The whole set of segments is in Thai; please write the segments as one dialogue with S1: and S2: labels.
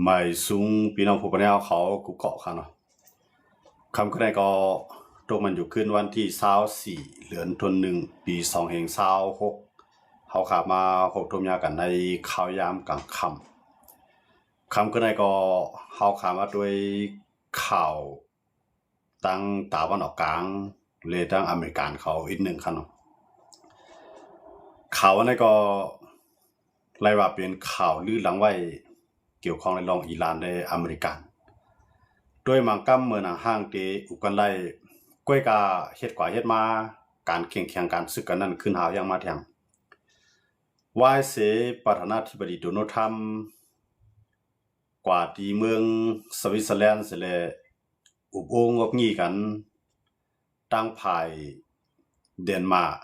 S1: ไม่สูงพี่น้องผู้ปกครองเขากุเกาะค่ะเนาะคำคะแนนก็ตรงมันอยู่ขึ้นวันที่24เดือนธันวาคมปี2566เขาขามาพบทุมยากันในข่าวยามกลางค่ำคะแนนก็เขาขามาด้วยข่าวตั้งตะวันออกกลางเลยตั้งอเมริกันเขาอีกหนึ่งค่ะเนาะข่าวนั้นก็ไล่ว่าเป็นข่าวลือหลังไว้เกี่ยวข้องในรองอิหร่านในอเมริกันด้วยมังกัมเมืองห้างเตอุกันไล่ก้อยกาเฮ็ดกว่าเฮ็ดมาการแข่งการศึกกันนั้นขึ้นหาอย่างมาแทงวายเสประธานาธิบดีโดนัลด์ทรัมป์กว่าที่เมืองสวิตเซอร์แลนด์เสเลยอุบโองอกงี้กันตั้งภายเดนมาร์ก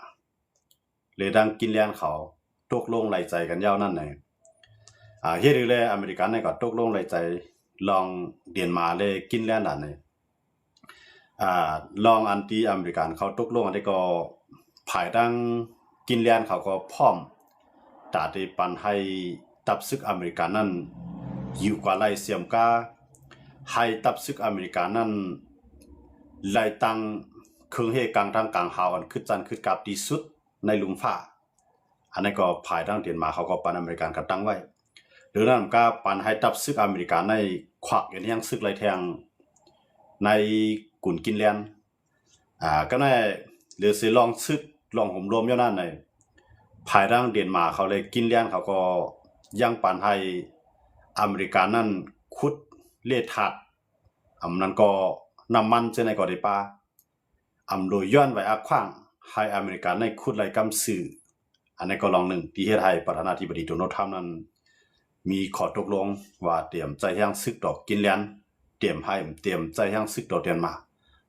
S1: เลยดังกินแลนเขาตกลงไหลใจกันยาวนั่นไหนเฮ็ดอีเลยอเมริกันเนี่ยก็ตกลงไหลใจลองเดนมาร์กเลยกินแลนนั่นไหนลองอันที่อเมริกันเขาตกลงอันนี้ก็ภายดังกินแลนเขาก็พร้อมตาที่ปันให้ตับซึกอเมริกันนั้นอยู่กว่าไล่เสียมกาให้ตับซึกอเมริกันนั้นไล่ตั้งเครื่องเฮกลางทางกลางหาวันขึ้นจันขึ้นกับที่สุดในลุมฟ้าอันนี้ก็ภายดังเดนมาร์กเขาก็ปันอเมริกันกันตั้งไว้หรือนั้นก็ปันให้ตับซึกอเมริกันในขวักอย่างยังซึกไล่แทงในกุ่นกินแลนก็ได้หรือสิลองซึกลองห่มรวมอยู่นั่นในภายดังเดนมาร์กเขาเลยกินแลนเขาก็ยังปันให้อเมริกันนั้นขุดเลทัดนั้นก็น้ำมันจะในก็ได้ป่าโดยย้อนไว้อักขว้างให้อเมริกันในขุดไหลกำสื่ออันนี้ก็ลองหนึ่งที่เฮ็ดให้ประธานาธิบดีโดนัลด์ทรัมป์นั้นมีข้อตกลงว่าเตรียมใจยังซึกดอกกินแลนเตรียมใจยังซึกดอกเดนมาร์ก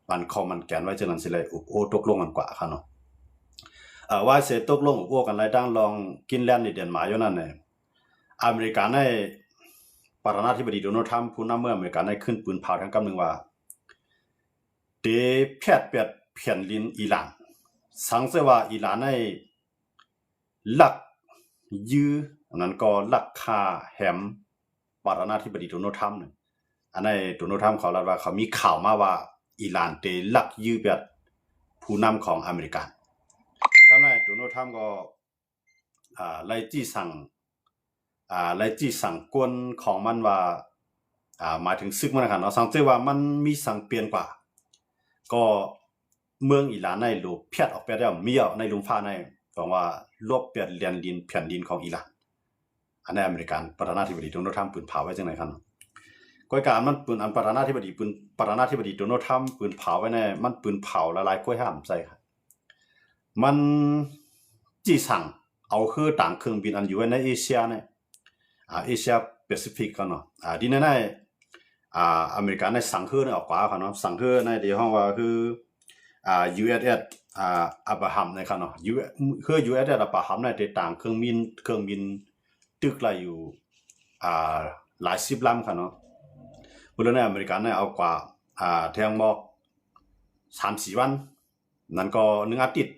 S1: มันคอมันแกนไว้จังนั้นสิเลยโอ้ตกลงกันกว่าค่ะเนาะว่าเสตกลงโอ้กันหลายดังลองกินแลนในเดนมาร์กอยู่นั่นน่ะอเมริกันในประธานาธิบดีโดนัลด์ทรัมป์ผู้นำเมืองอเมริกันได้ขึ้นปืนเผาทั้งกำหนึ่งว่าเตแพทย์เปียดเพียนลินอิหร่านสังเสว่าอิหร่านในหลักยื้ออันนั้นก็หลักคาแหมประธานาธิบดีโดนัลด์ทรัมป์เนี่ยอันในโดนัลด์ทรัมป์เขาเล่าว่าเขามีข่าวมาว่าอิหร่านเตหลักยื้อแบบผู้นำของอเมริกันก็ในโดนัลด์ทรัมป์ก็ไล่จี้สั่งกวนของมันว่าหมายถึงซึกมันนะครับเนาะสังเกตว่ามันมีสั่งเปลี่ยนกว่าก็เมืองอิหร่านในรูปเพียดออกไปแล้วมีเอาในลุมฟ้าในบอกว่าลบเปลี่ยนแผ่นดินของอิหร่านอันในอเมริกันประธานาธิบดีโดนัลด์ทรัมป์ปืนเผาไว้จังไหนครับก้อยการมันปืนอันประธานาธิบดีโดนัลด์ทรัมป์ปืนเผาไว้ในมันปืนเผาละลายกล้วยห้ามใส่ครับมันจี้สั่งเอาคือต่างเครื่องบินอันอยู่ในเอเชียเนี่ยเอเชียแปซิฟิกกันเนาะดีแน่ๆอเมริกันในสังเกตออกกว่าครับเนาะสังเกตในเดี๋ยวห้องว่าคือUSS อับราฮัมนะครับเนาะคือ USS อับราฮัมในติดต่างเครื่องบินตึกละอยู่หลายสิบลำครับเนาะพวกนั้นอเมริกันเนี่ยเอากว่าแทงบอก3-4 วันนั่นก็1 อาทิตย์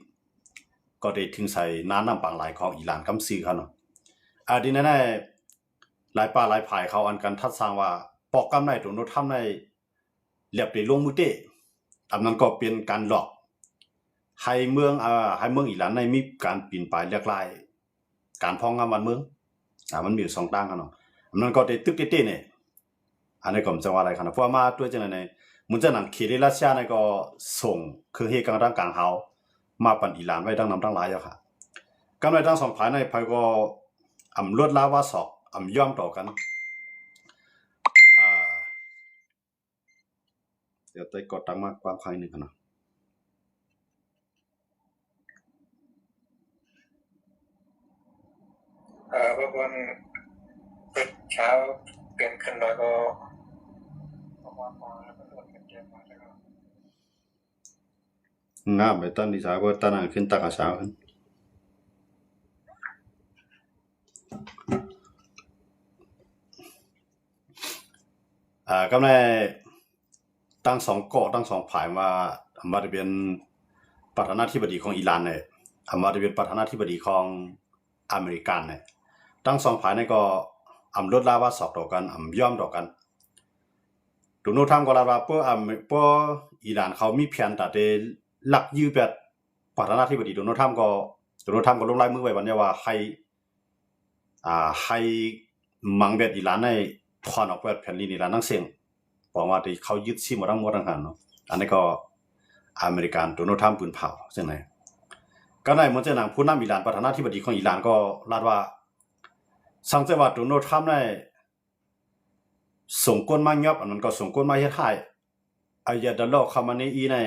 S1: ก็ได้ถึงใส่น้ำปังหลายของอิหร่านกำซื้อครับเนาะดีแน่ๆหลายป่าหลายภายเขาอันกันทัดสร้างว่าปอกกำในโดนัลด์ทรัมป์ในเรียบได้ลงมือเตะอันนั้นก็เป็นการหลอกให้เมืองอิหร่านในมีการปีนป่ายเรียกลายการพ้องงามวันเมืองมันมีอยู่2ด้านกันเนาะอันนั้นก็ได้ตึกเต้ๆเนี่ยอันนี้ก็จะว่าอะไรครับเพราะมาด้วยจังได๋มันจะหนังเขตรัสเซียเนี่ยก็ส่งเครื่องเฮกลางทางกลางเฮามาปั่นอิหร่านไว้ดังนำทั้งหลายอ่ะค่ะกำไรทั้ง2ฝ่ายในภายก็ลวดลาวาศอกยอมต่อกันเดี๋ยวไปกดตังมากความใครนึงกันเนาะ
S2: บางคนเช้าเปลี่ยนขึ้นแล้วก็ประมาณแล้วก็โดนเกมมาแล้วก็
S1: งาไปตั้นที่สาวก็ตั้นขึ้นตักสาวขึ้นก็ในตั้ง2เกาะตั้ง2ฝ่ายว่ามาจะเป็นประธานาธิบดีของอิหร่านเนี่ยมาจะเป็นประธานาธิบดีของอเมริกันเนี่ยตั้ง2ฝ่ายนี่ก็ ลดลาว่าสอกต่อกันย่อมต่อกันโดนัลด์ทรัมป์ก็ลาว่าเพื่ออิหร่านเขามีแผนแต่เดหลักยื้อแบบประธานาธิบดีโดนัลด์ทรัมป์ก็ลงลายมือไว้วันนี้ว่าให้มังเบ็ดอิหร่านในถอนออกแบบแผ่นดินอิหร่านทั้งเสียงบอกว่าที่เขายึดซิหมดทั้งหันเนาะอันนี้ก็อเมริกันโดนัลด์ทรัมป์ปืนเผาใช่ไหมก็ในเหมือนจะหนังผู้นำอิหร่านประธานาธิบดีของอิหร่านก็ลาดว่าสังเกตว่าโดนัลด์ทรัมป์ในส่งก้นมายับอันนั้นก็ส่งก้นมาเฮ็ดให้อายาดอลลอฮ์คามานีใน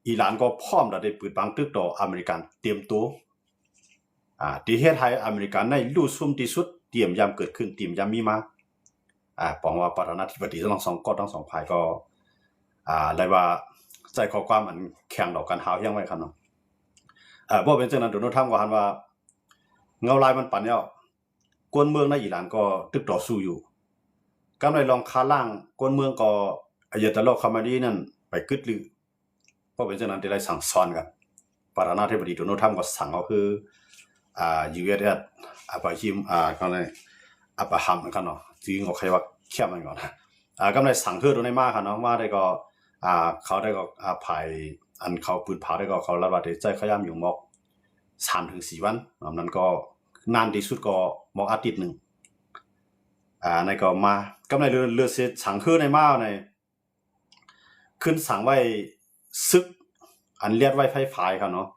S1: อิหร่านก็พร้อมได้ปืนบังตึกต่ออเมริกันเตรียมตัวที่เฮ็ดให้อเมริกันในรู้ซุ่มที่สุดเตรียมยามเกิดขึ้นเตรียมยามมีมาปองว่าประธานาธิบดีทั้งสองฝ่ายก็เลยว่าใจข้อความอันแข่งดอกกันหาวเฮียงไว้ครับเนาะบ่เป็นจังนั้นโดนัลด์ทรัมป์ก็หันว่าเงาลายมันปั่นแล้วกวนเมืองในอิหร่านก็ตึกต่อสู้อยู่กำไรลองคาล่างกวนเมืองก็อายาตอลลอฮ์คามานีนั่นไปกึดลือเพราะเป็นจังนั้นที่ได้สั่งสอนกันประธานาธิบดีโดนัลด์ทรัมป์ก็สั่งก็คือUS อับราฮิมก็เลยอับราฮัมกันเนาะจริงก็ใครว่าเขี้ยมมันก่อนกำไรสั่งคือโดนได้มากครับเนาะว่าได้ก็เขาได้ก็ภายอันเขาปืนเผาได้ก็เขาระบาดใจขย้ำอยู่มอก 3-4 วันนั้นก็นานที่สุดก็มอกอาทิตย์นึงในก็มากำไรเรือเสียสั่งคือในมาในขึ้นสั่งไว้ซึกอันเลียดไว้ไฟฟ้าครับเนาะ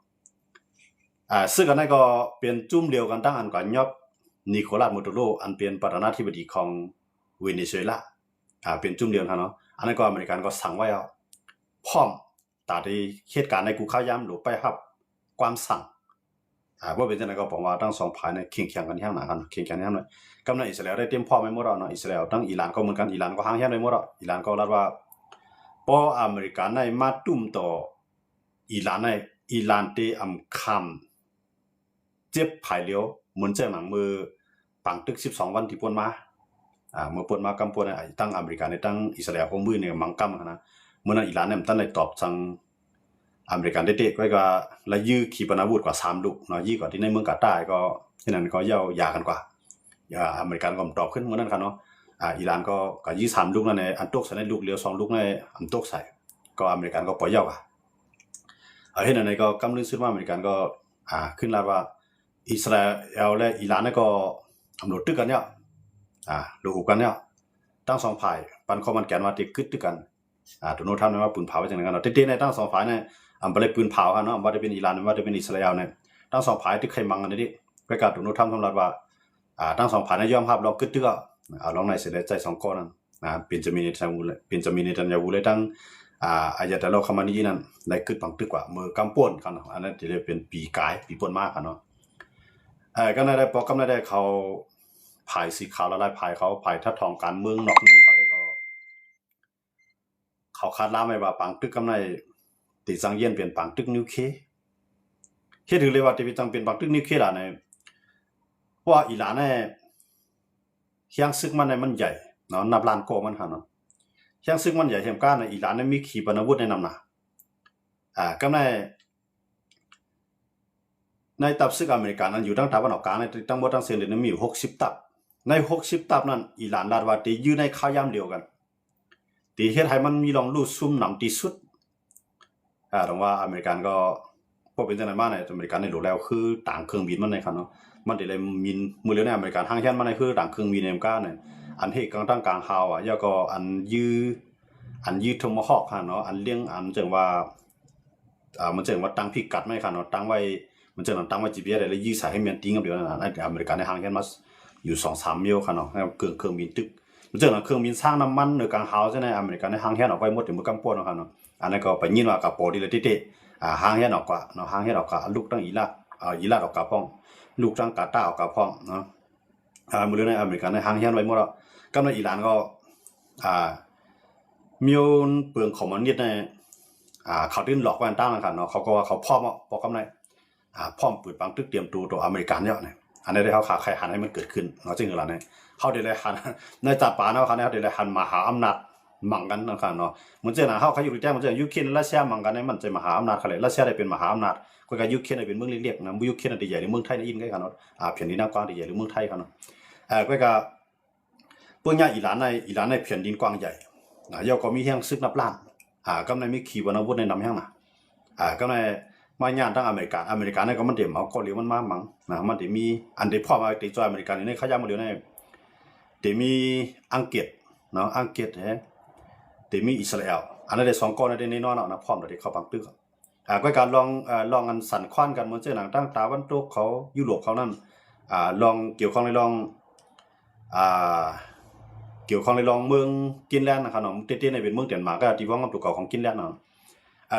S1: ซึ่งอันนั้นก็เป็นจุ่มเดียวกันตั้งอันก่อนยอบนิโคลัส มาดูโรอันเป็นประธานาธิบดีของเวเนซุเอลาเป็นจุ่มเดียวกันเนาะอันนั้นก็อเมริกันก็สั่งไว้พร้อมตาที่เหตุการณ์ในกูข้าย้ำหรือไปครับความสั่งว่าเป็นจังได๋ก็บอกว่าทั้งสองฝ่ายเนี่ยเคียงกันแฮงหนากันเคียงกันแฮงหน่อยกำลังอิสราเอลได้เตรียมพร้อมไว้หมดแล้วเนาะอิสราเอลทั้งอิหร่านก็เหมือนกันอิหร่านก็ห่างแฮงไว้หมดแล้วอิหร่านก็รัดว่าพออเมริกันในมาตุ้มต่ออิหร่านในอิหร่านเตคำเจ็บภายเลียวเหมือนจังหนังมือปังตึก12วันที่ป่นมาเมื่อป่นมากำป่นไอ้ตั้งอเมริกันในตั้งอิสราเอลของมือเนี่ยมังกำนะเมื่อนั้นอิหร่านเนี่ยมันตั้งได้ตอบสั่งอเมริกันเด็กๆไว้ก็ละยื้อขีปนาวุธกว่า3ลูกเนาะยี่กว่าที่ในเมืองกาตาร์ก็ที่นั่นก็ยากันกว่าอเมริกันก็ตอบขึ้นเมื่อนั้นครับเนาะอิหร่านก็ยี่3ลูกนั่นในอันตกใส่ในลูกเดียว2ลูกในอันตกใส่ก็อเมริกันก็ปล่อยยาวเห็นอันนี้ก็กำลังซื้อว่าอเมริกันก็ขึ้นแล้วว่าอิสราเอลและอิหร่านนี่ก็อำนวยตึกกันเนี่ยดูกันเนี่ยทั้งสองฝ่ายปันข้อมันแกนว่าติดกึดตึกกันโดนัลด์ทรัมป์ว่าปืนเผาจังได๋กันเนาะเต้ๆในทั้งสองฝ่ายเนี่ยบ่ได้ปืนเผาครับเนาะบ่ได้เป็นอิหร่านบ่ได้เป็นอิสราเอลเนี่ยทั้งสองฝ่ายที่เคยมังกันนี่ไปกับโดนัลด์ทรัมป์สำหรับว่าทั้งสองฝ่ายเนี่ยยอมรับลองกึดตึกลองในเสียใจ2ก้อนนั้นเป็นจะมีในทางเลยทั้งอายาตอลลอฮ์คามานีนั่นได้กึดปังตึกว่ามือกำป่นกันเนาะอันนั้นที่เรียกเป็นปีกายปีป่นมากครับเนาะก็ได้ปอกำได้เขาภายสีขาวละลายภายเขาภายทัดทองการเมืองนอกเมืองเขาได้ก็เขาคาดล้าไว้ว่าปังตึกกำไรติสังเย็นเป็นปังตึกนิวเคลียร์เฮ็ดถือเลยว่าที่ต้องเป็นปังตึกนิวเคลียร์ล่ะในว่าอิหร่านเนี่ยเฮียงซึกมันเนี่ยมันใหญ่เนาะนับล้านโกมันค่ะเนาะเฮียงซึกมันใหญ่เฮียงก้าในอิหร่านเนี่ยมีขีปนาวุธในนำหน้ากำไรในตับซึกอเมริกันนั้นอยู่ทั้งตะวันออกกลางในทั้งหมดทั้งเส้นเนี่ยมีอยู่60ตับใน60ตับนั้นอิหร่านลาดว่าที่อยู่ในข้าวยามเดียวกันที่เฮ็ดให้มันมีลองรู้ซุ่มนำที่สุดตรงว่าอเมริกันก็พวกเป็นจังได๋มาในอเมริกันได้รู้แล้วคือต่างเครื่องบินมันในครับเนาะมันได้เลยมินมื้อแล้วในอเมริกันทางแค่นมาในคือต่างเครื่องบิน M9 เนี่ยอันเฮ็ดกลางตั้งกลางฮาวยาก็อันยือโทมฮอคค่ะเนาะอันเลี้ยงอันจังว่ามันจังว่าตั้งพิกัดไหมค่ะเนาะตั้งไว้มันจังตั้งไว้ GPS ได้แล้วยื้อสายให้มันติ้งกับเดียวนั่นอเมริกันในทางแค่นมาอยู่ 2-3 มิลค่ะเนาะเครื่องบินตึกมันจังเครื่องบินสร้างน้ำมันในกลางฮาวใช่ไหมอเมริกันในทางแค่นออกไปหมดถึงมือกำป่นเนาะค่ะเนาะอันนั้นก็ไปยินว่ากับโปดีเลยติหางเฮ็ดออกกว่าเนาะหางเฮ็ดออกกว่าลูกตั้งอิหร่านออกกว่าพ้องลูกตั้งกาตาร์ออกกว่าพ้องเนาะมื้อในอเมริกันในหางเฮ็ดไว้หมดแล้วกำในอิหร่านก็มีเปลืองคอมมิวนิสต์ในเขาดิ้นหลอกว่าตั้งกันเนาะเขาก็ว่าเขาพร้อมปอกกำไรพร้อมปืนปังตึกเตรียมตัวอเมริกันเนี่ยเนี่ยอันนี้ได้เขาขาใครหันให้มันเกิดขึ้นเนาะจริงๆล่ะเนี่ยเขาได้หันในจับปาเนาะเขาได้หันมหาอำนาจมังกันนะครับเนาะเหมือนเจ้าหน้าเขาอยู่แจ้งเหมือนเจ้ายูเครนรัสเซียมังกันเนี่ยมันจะมหาอำนาจเขาเลยรัสเซียได้เป็นมหาอำนาจก็ยูเครนได้เป็นเมืองเล็กๆนะยูเครนได้ใหญ่หรือเมืองไทยในอินใกล้กันเนาะแผ่นดินกว้างได้ใหญ่หรือเมืองไทยกันเนาะ ก็พวกเนี้ยอิหร่านในแผ่นดินกว้างใหญ่ย่อก็มีแห่งซึกนับล้านก็ในมีขีปนาวุธในนำแห่งน่ะก็ในมาญาตั้งอเมริกาเนี่ยก็มันเดี๋ยวเอาเกาหลีมันมามั้งมันเดี๋ยวมีอันเดี๋ยวพ่อมาติดจอยอเมริกันอยู่ในขยะมาเดี๋ยวในเดี๋ยวมีอังกฤษเนาะอังกฤษเดี๋ยวมีอิสราเอลอันนั้นได้สองก้อนได้แน่นอนนะพร้อมเดี๋ยวเขาบังตึกก็การลองอันสั่นควันกันเหมือนเช่นหนังตั้งตาวันตกเขายุโรปเขานั่นลองเกี่ยวข้องในลองเกี่ยวข้องในลองเมืองกินแลนด์นะครับเนาะเต้ๆในเป็นเมืองเดนมาร์กก็ที่ว่ากับตัวเก่าของกินแลนด์เนาะ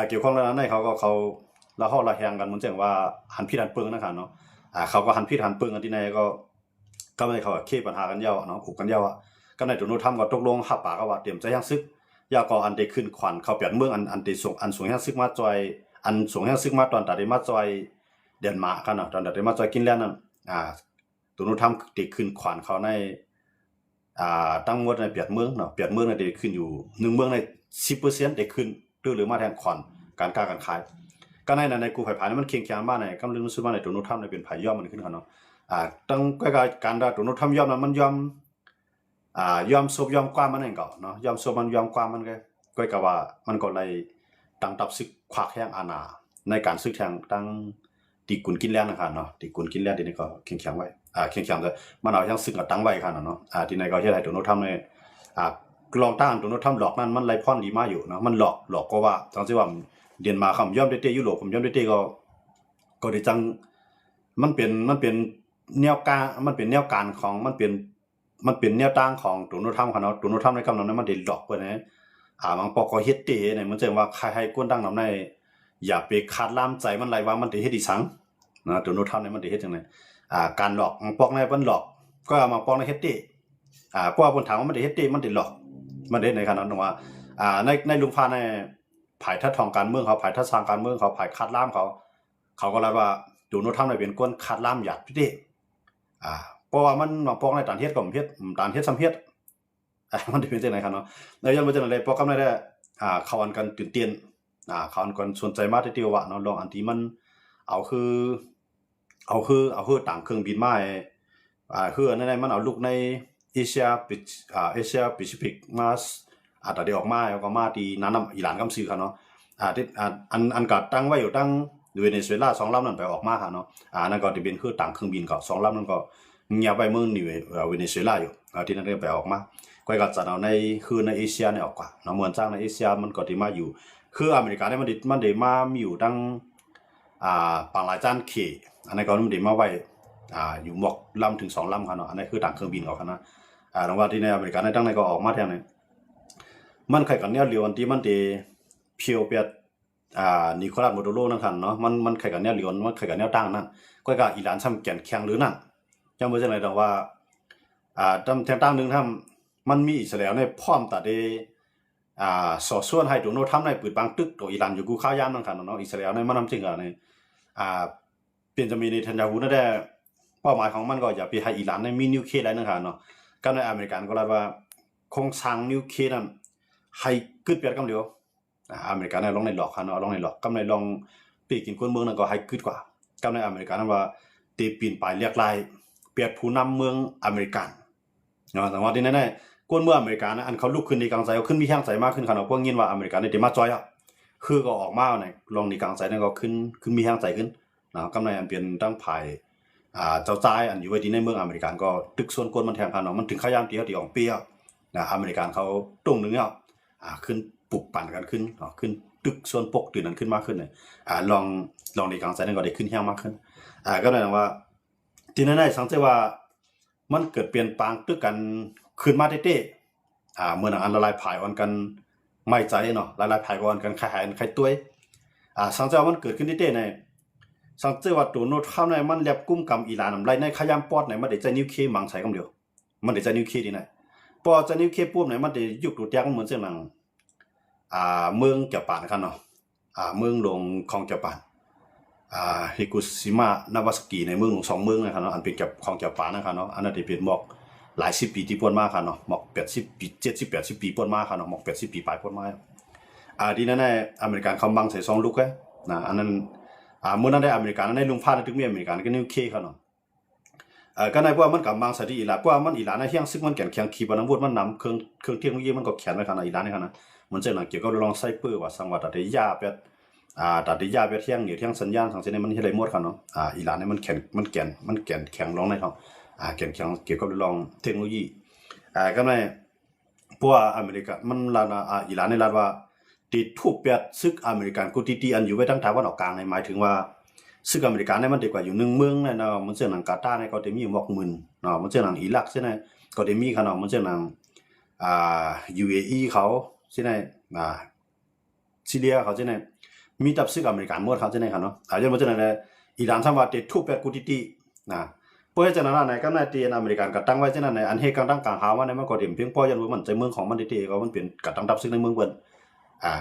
S1: เกี่ยวข้องแล้วนั้นเขาละห่อละแหงกันเหมือนเช่นว่าหันพิษหันเปิงนะครับเนาะเขาก็หันพิษหันเปิงกันที่ไหนก็ไม่เขาเคลียร์ปัญหากันยาวเนาะผูกกันยาวก็ในตัวโน้ตทำก็ตกลงหับปากก็ว่าเตรียมใจยังซึกยาก็อันเดขึ้นขวัญเขาเปลี่ยนเมืองอันเดส่งอันสูงยังซึกมาจอยอันสูงยังซึกมาตอนตัดได้มาจอยเดนมาร์กกันเนาะตอนตัดได้มาจอยกินแลนด์นั่นตัวโน้ตทำเด็กขึ้นขวัญเขาในตั้งงวดในเปลี่ยนเมืองเนาะเปลี่ยนเมืองในเด็กขึ้นอยู่1เมืองใน 10% เด็กขึ้นหรือมาแทนขวัญการค้าการขายก็ในกูไผ่ๆนั้นมันเคียงแข็งมากในกำลังรู้สึกว่าในตัวโน้ตทำในเป็นไผ่ย่อมมันขึ้นเขาเนาะตั้งก็การได้ตัวโน้ตทำย่อมนั้นมันย่อมซบย่อมกว้างมันเองก็เนาะย่อมซบมันย่อมกว้างมันก็ว่ามันก็เลยตั้งตับซึกขวากแห้งอาณาในการซึกแทงตั้งตีกุนกินแล่นนะครับเนาะตีกุนกินแล่นทีนี้ก็เคียงแข็งไว้เคียงแข็งแต่มันเอายังซึกกับตั้งไว้ครับเนาะทีนี้ก็เฮ็ดให้ตัวโน้ตทำในลองตั้งตัวโน้ตทำหลอกนั่นมันไล่พ่อนดีมาอยู่เนาะมันหลอกก็ว่าจังซี่ว่าเดียนมาคำย่อมได้เตยุโรปผมย่อมได้เตก็ได้จังมันเป็นแนวการมันเป็นแนวการของมันเป็นแนวตั้งของตัวโน้ตทำครับเนาะตัวโน้ตทำในคำนั้นมันได้หลอกเพิ่นนะบางปอกก็เฮ็ดเตเนี่ยมันจะว่าใครให้กวนตั้งนำในอย่าไปคาดล่ามใจมันไรว่ามันได้เฮ็ดอีสังนะตัวโน้ตทำเนี่ยมันได้เฮ็ดจังได๋การหลอกบางปอกในเพิ่นหลอกก็บางปอกในเฮ็ดเตเพราะว่าเพิ่นถามว่ามันได้เฮ็ดเตมันได้หลอกมันได้ในขนาดนั้นว่าในลุงพาในภายทัดทองการเมืองเขาภายทัดสร้างการเมืองเขาภายคาดล่ามเขาก็เลยว่าตัวโน้ตทำได้เป็นกวนคาดล่ามหยาดพี่เตเพราะว่ามันบางปอกในต่างเฮ็ดก็บ่เฮ็ดต่างเฮ็ดซ้ำเฮ็ดมันเป็นจังได๋ครับเนาะแล้วยันบ่จังได๋โปรแกรมได้เข้าอันกันตื่นเต้นเขาอันกันสนใจมากทีเดียวว่าเนาะลองอันที่มันเอาคือต่างเครื่องบินมาคืออันนั้นมันเอาลูกในเอเชียแปซิฟิกมาแต่ได้ออกมาแล้วก็มาที่นั้นอิหร่านกำซื้อครับเนาะที่อันก็ตั้งไว้อยู่ตั้งเวเนซุเอลา2ลำนั้นไปออกมาครับเนาะนั่นก็ที่เป็นคือต่างเครื่องบินก็2ลำนั้นก็เงียบไปเมืองนี่เวเนซุเอลาอยู่ที่นั่นก็ไปออกมาก็จัดเอาในคือในเอเชียเนี่ยออกกว่าเนาะเหมือนจ้างในเอเชียมันก็ที่มาอยู่คืออเมริกาเนี่ยมันได้มามีอยู่ตั้งปางหลายจานเคอันนั้นก็มันได้มาไว้อยู่หมอกลำถึง2ลำครับเนาะอันนี้คือต่างเครื่องบินเขาครับนะลองว่าที่ในอเมริกาในตั้งในก็ออกมาแทนนี่มันใครกันเนี่ยเรียวอันที่มันได้เพียวเปียนิโคลัสโมโดโรนั่นครับเนาะมันใครกันเนี่ยเรียวมันใครกันเนี่ยตั้งนั่นก็อิหร่านซ้ำแก่นแข็งหรือนั่นจังบ่จังได๋ดอกว่าตั้งนึงทำมันมีอิสราเอลในพร้อมตัดได้สอดส่วนให้ตัวโน้ตทำในปืนบางตึกตัวอิหร่านอยู่กูข้าวยามนั่นครับเนาะอิสราเอลในมันนำจริงอ่ะในเปลี่ยนจะมีในเนทันยาฮูนั่นแหละเป้าหมายของมันก็อย่าไปให้อิหร่านในมีนิวเคลียร์อะไรนั่นครับเนาะก็ในอเมริกันก็เลยว่าโครงสร้างนิวเคลียร์นั้นให้กึดเปียดกำเดียวอเมริกันในลองในหลอกครับเนาะลองในหลอกกำในลองปีกินคนเมืองนั่นก็ให้กึดกว่ากำในอเมริกันนั้นว่าตีปีนไปเรียกลายเปียดผู้นำเมืองอเมริกันเนาะแต่ว่าที่นั่นกวนเมื่ออเมริกานะอันเขาลุกขึ้นในกลางใจเขาขึ้นมีแห้งใจมากขึ้นขนาดพวกยินว่าอเมริกาในเดมาจอยคือก็ออกมาในลองในกลางใจนั่นก็ขึ้นมีแห้งใจขึ้นนะกำไรอันเปลี่ยนตั้งภายเจ้าใจอันอยู่ไว้ที่ในเมืองอเมริกันก็ตึกส่วนกวนมันแทงกันเนาะมันถึงขยามตีออกเปียนะอเมริกันเขาตรงนึงเนี่ยขึ้นปลุกปั่นกันขึ้นขึ้นตึกส่วนปกตื่นนั้นขึ้นมากขึ้นเลยลองในกลางใจนั่นก็ได้ขึ้นแห้งมากขึ้นก็เลยว่าที่นั่นสังเกตว่ามันเกิดเปลี่ยนแปลงตึกกันขึ้นมาเต้เมื่ออันละลายผายอ่อนกันไม่ใจเนาะละลายผายอ่อนกันคล้ายตัวสังเกตว่ามันเกิดขึ้นเต้ในสังเกตว่าตัวโน้ตเข้าในมันแลบกุ้มกำอิหร่านไรในขยามปอดไหนมันได้ใจนิวเคลียร์มังใส่กันเดียวมันได้ใจนิวเคลียร์ดีไหนพอใจนิวเคลียร์ปุ๊บไหนมันได้ยุบตัวแตกเหมือนเช่นหนังเมืองเกี่ยวปานกันเนาะเมืองหลวงของเกี่ยวปานฮิกุชิมะนาวาซากิในเมืองหลวง2เมืองนะครับเนาะอันเป็นเกี่ยวของเกี่ยวปานนะครับเนาะอันนั้นที่เป็นหมอกหลาย10ปีที่พ้นมาครับเนาะหมอก80ปี70 80ปีพ้นมาครับเนาะหมอก80ปีปลายพ้นมาที่นั่นในอเมริกันเขาบังใส่2ลูกนะอันนั้นเมื่อนั้นได้อเมริกันในลุงพาในตึกมีอเมริกันก็นิวเคครับเนาะ ก็ในพวกมันกับมังสดีอีหลาพวกมันอีหลาในเฮียงซึ่งมันแก่นแข็งขีปนำวุธมันนำเครื่องเทคโนโลยีมันก็แข็งไว้ขนาดอีหลานี่ขนาดมันจะหนังเกี่ยวกับลองไซเปอร์ว่าสังวัดตัดยาเป็ดตัดยาเป็ดเที่ยงเหนียวเที่ยงสัญญาณทางเส้นนี้มันเฮ็ดได้หมดกันเนาะอีหลานี่มันแข็งแข็งลงในท้องแข็งเกี่ยวกับลองเทคโนโลยีก็ในพวกอเมริกามันลาอีหลาในลาว่าติดทุบเป็ดซึกอเมริกันกูตีอันอยู่ไว้ทั้งตะวันออกกลางในหมายถึงว่าซึ่งอเมริกันเนี่ยมันดีกว่าอยู่1เมืองเนี่ยเนาะมันเช่นหนังกาตาร์เนี่ยก็จะมีหมอกหมื่นเนาะมันเช่นหนังอิรักใช่ไหมก็จะมีขนาดมันเช่นหนังUAE เขาใช่ไหมซีเรียเขาใช่ไหมมีตับซึ่งอเมริกันหมดเขาใช่ไหมครับเนาะอย่างมันเช่นอะไรอิหร่านทำว่าติดทุบเป็ดกูตีนะเพราะฉะนั้นในก็ในตีนอเมริกันก็ตั้งไว้ใช่ไหมในอันเหตุการณ์ตั้งกลางหาว่าในมันก็เดี่ยมเพียงพอยันว่ามันใจเมืองของมันตีก็มันเป็นกัดตั้งตับซึ่งในเมืองเปิ้น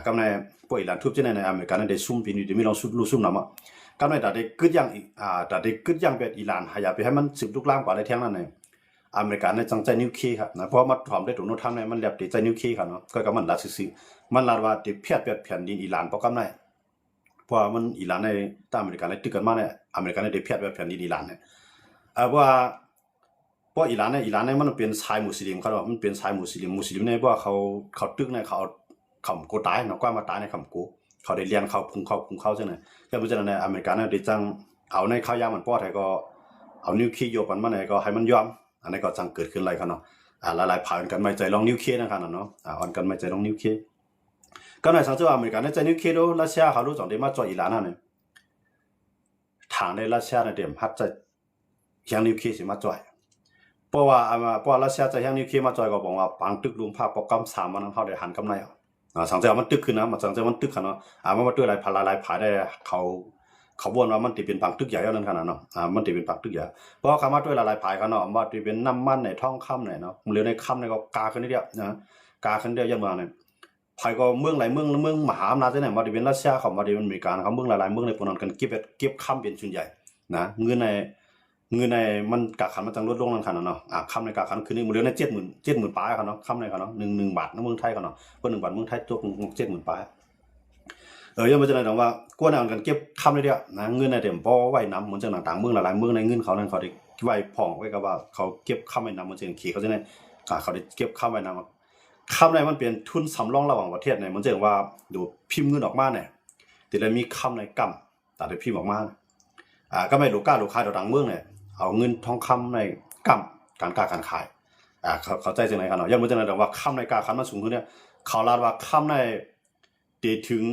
S1: ก็ในพวกอิหร่านทุบใช่ไหมในอเมริกันได้ซุ่มปีนี้จะมีลองซุ่มนำก็ไม่แต่เด็กกึศยังแต่เด็กกึศยังเป็นอิหร่านหายาไปให้มันสืบลุกลามกว่าอะไรเท่านั้นเลยอเมริกันในจังใจนิวเคลียร์ครับนะเพราะมันถอมได้ถูกโน้ตทำในมันเรียบติดใจนิวเคลียร์ครับเนาะก็มันลาซื่อมันลาว่าติดเพียดแผ่นดินอิหร่านเพราะกำไรเพราะมันอิหร่านในตามอเมริกันในตึกกันมาเนี่ยอเมริกันในติดเพียดแผ่นดินอิหร่านเนี่ยเพราะอิหร่านในมันเป็นชายมุสลิมเขาเนาะมันเป็นชายมุสลิมในเพราะเขาตึกในเขาคำโกตายเนาะกว่ามาตายในคำโกเขาได้เรียนเขาพุงเขาใช่ไหมแต่เพราะฉะนั้นในอเมริกันเนี่ยได้จังเอาในข้าวยามันป้อไทยก็เอานิวเคลียร์โยกันมาไหนก็ให้มันยอมอันนี้ก็จังเกิดขึ้นอะไรครับเนาะหลายๆผ่านกันไม่ใจลองนิวเคลียร์นะครับเนาะอ่อนกันไม่ใจลองนิวเคลียร์ก็ในสังเกตอเมริกันในใจนิวเคลียร์ดูรัสเซียเขารู้จักได้มาจ่ออิหร่านนั่นเองทางในรัสเซียในเดิมฮัดจะยังนิวเคลียร์สิมาจ่อยเพราะว่ารัสเซียจะยังนิวเคลียร์มาจ่อยก็บอกว่าปังตึกลุมภาพโปรแกรม3มันเขาได้หันกำไรสังเกตมันตึกขึ้นนะมันสังเกตมันตึกขนาดมันมาด้วยหลายผายได้เขาบ่นว่ามันติเป็นปังตึกใหญ่นั่นขนาดเนาะมันติเป็นปังตึกใหญ่เพราะคำว่าด้วยหลายผายกันเนาะว่าติเป็นน้ำมันในท้องคำไหนเนาะหรือในคำในก็กาขึ้นนิดเดียวนะกาขึ้นเดียวยังเมืองเนี่ยผายก็เมืองหลายเมืองมหาอำนาจที่ไหนมาติเป็นรัสเซียเขามาติเป็นอเมริกาเขาเมืองหลายเมืองในปนกันเก็บคำเป็นส่วนใหญ่นะเงินในมันกาขันมันจังลดลงนั่นขนาดเนาะคำในกาขันคือนี่มันเหลือใน70,000ปลายครับเนาะคำในครับเนาะ1 บาทในเมืองไทยครับเนาะเพราะ1 บาทเมืองไทยตก70,000ปลายยังไม่จะไหนหรอกว่ากวนเอากันเก็บคำเลยเดียวนะเงินในเต็มบ่ไว้น้ำเหมือนจังต่างเมืองหลายเมืองในเงินเขานั่นเขาได้ไว้ผ่องไว้กับว่าเขาเก็บคำไว้น้ำเหมือนจังขี่เขาจะได้เขาได้เก็บคำไว้น้ำคำในมันเป็นทุนสำรองระหว่างประเทศเนี่ยเหมือนจังว่าดูพิมพ์เงินออกมาเนี่ยแต่ละมีคำในกำแต่ได้พิมพ์ออกมาก็ไม่ลูกค้าเดี๋ยวต่างเมืองเนี่ยเอาเงินทองคำในกำการขายเขาใจจังไหนกันเนาะยังไม่จังไหนแต่ว่าคำในการคันมันสูงขึ้นเนี่ยเขาลาดว่าคำในตีถึง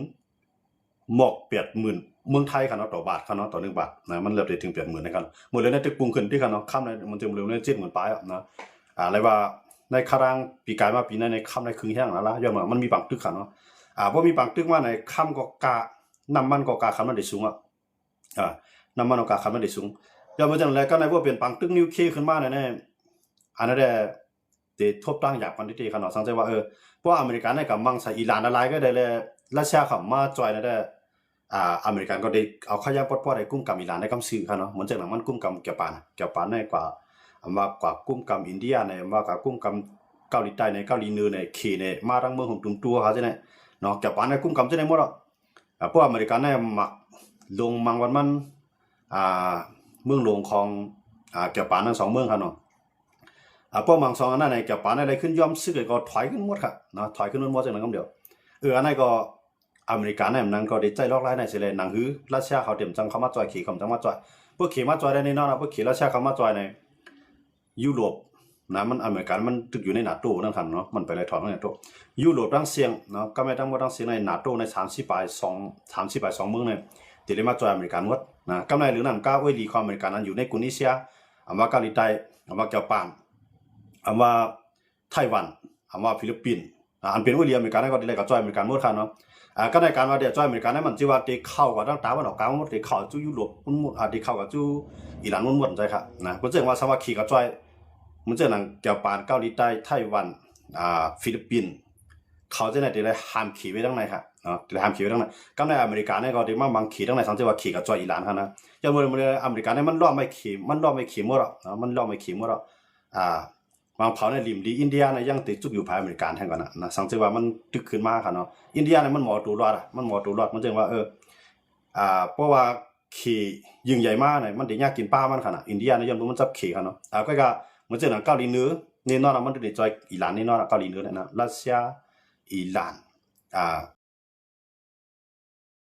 S1: หมอก80,000เมืองไทยค่ะเนาะต่อบาทค่ะเนาะต่อ1 บาทนะมันเริ่มได้ถึง80,000ในกันหมดเลยในตึกปรุงขึ้นที่ค่ะเนาะค่ำในมันจะเร็วใน70,000ปลายนะอะไรว่าในคารางปีกายมาปีในค่ำในครึ่งแห้งแล้วล่ะย่อมมันมีบางตึกค่ะเนาะบ่มีบางตึกว่าในค่ำก็กาน้ำมันก็กาคันมันได้สูงน้ำมันก็กาคันมันได้สูงย่อมจังได๋ก็ในบ่เป็นบางตึกนิวเคลียร์ขึ้นมาแน่อันนั้นได้ทบตั้งอยากมันที่ค่ะเนาะสังเกตว่าเพราะอเมริกันในกับมังสอิหร่านอะไรก็ได้เลยรัสเซียเข้ามาจอยได้อเมริกันก็ได้เอาขยะปอดให้กุ้มกำอิหร่านในกำซื้อค่ะเนาะเหมือนจังนั้นมันกุ้มกำเกี่ยวปานในกว่ากุ้มกำอินเดียในว่ากว่ากุ้มกำเกาหลีใต้ในเกาหลีเหนือในเขในมาทั้งเมืองของตุ่มตัวเขาใช่ไหมเนาะเกี่ยวปานในกุ้มกำจะได้หมดเพราะอเมริกันในมักลงมังวันมันเมืองหลวงของเกี่ยวปานทั้ง2เมืองค่ะเนาะพวกมัง2อันนั้นในเกี่ยวปานอะไรขึ้นยอมซื้อก็ถอยขึ้นหมดค่ะเนาะถอยขึ้นหมดจังนั้นคำเดียวอันนั้นก็อเมริกันเนี่ยมันก็ได้ใจลอกไล่ในเสเลยหนังหือรัสเซียเขาเต็มจังเขามาจอยขี่เขาจังมาจอยพวกขี่มาจอยได้แน่นอนนะพวกขี่รัสเซียเขามาจอยในยุโรปนะมันอเมริกันมันตึกอยู่ในนาโต้นั่นครับเนาะมันไปเลยถอนในนาโต้ยุโรปตั้งเสียงเนาะก็ไม่ต้องว่าตั้งเสียงในนาโต้ใน30 ปลาย2เมืองเนี่ยที่ได้มาจอยอเมริกันหมดนะกำไรหรือนั่นก็ไว้ดีความอเมริกันนั้นอยู่ในกุนิเซียว่าเกาหลีใต้ว่าญี่ปุ่นว่าไต้หวันว่าฟิลิปปินส์อันเป็นว่าเรียนอเมริกันก็ได้กับจอยอเมริกันหมดครับเนาะก็ในการว่าเดี๋ยวจอยอเมริกันนั้นมันจะว่าได้เข้ากับตั้งตาวันออกกลางหมดได้เข้าจู่ยุโรปหมดได้เข้ากับจู่อิหร่านหมดใช่ครับนะก็จะว่าสวัสดิ์กับจอยมันจะนั่งญี่ปุ่นเกาหลีใต้ไต้หวันฟิลิปปินส์เขาจะได้ห้ามขี่ไว้ทั้งในครับเนาะได้ห้ามขี่ไว้ทั้งในก็ในอเมริกันเนี่ยก็ได้มาบางขี่ทั้งในสังเกตว่าขี่กับจอยอิหร่านครับนะอย่างเมื่ออเมริกันเนี่ยมันล้อมไม่ขี่หมดหรอกนะมันล้อมไม่ขี่หมดหรอกบางเผาในริมดีอินเดียเนี่ยยังติดจุกอยู่ภายอเมริกันแห่งกันนะสังเกตว่ามันตึกขึ้นมาค่ะเนาะอินเดียเนี่ยมันหมอตัวรอดมันหมอตัวรอดมันจึงว่าเพราะว่า เขยิ่งใหญ่มากเนี่ยมันเดี๋ยวยากกินป้ามันขนาดอินเดียเนี่ยยอมรู้มันจับเขกันเนาะก็เหมือนเจ้าหนังเกาหลีเหนือนี่นอนมันดูในจอยอิหร่านนี่นอนเกาหลีเหนือเนี่ยนะรัสเซียอิหร่าน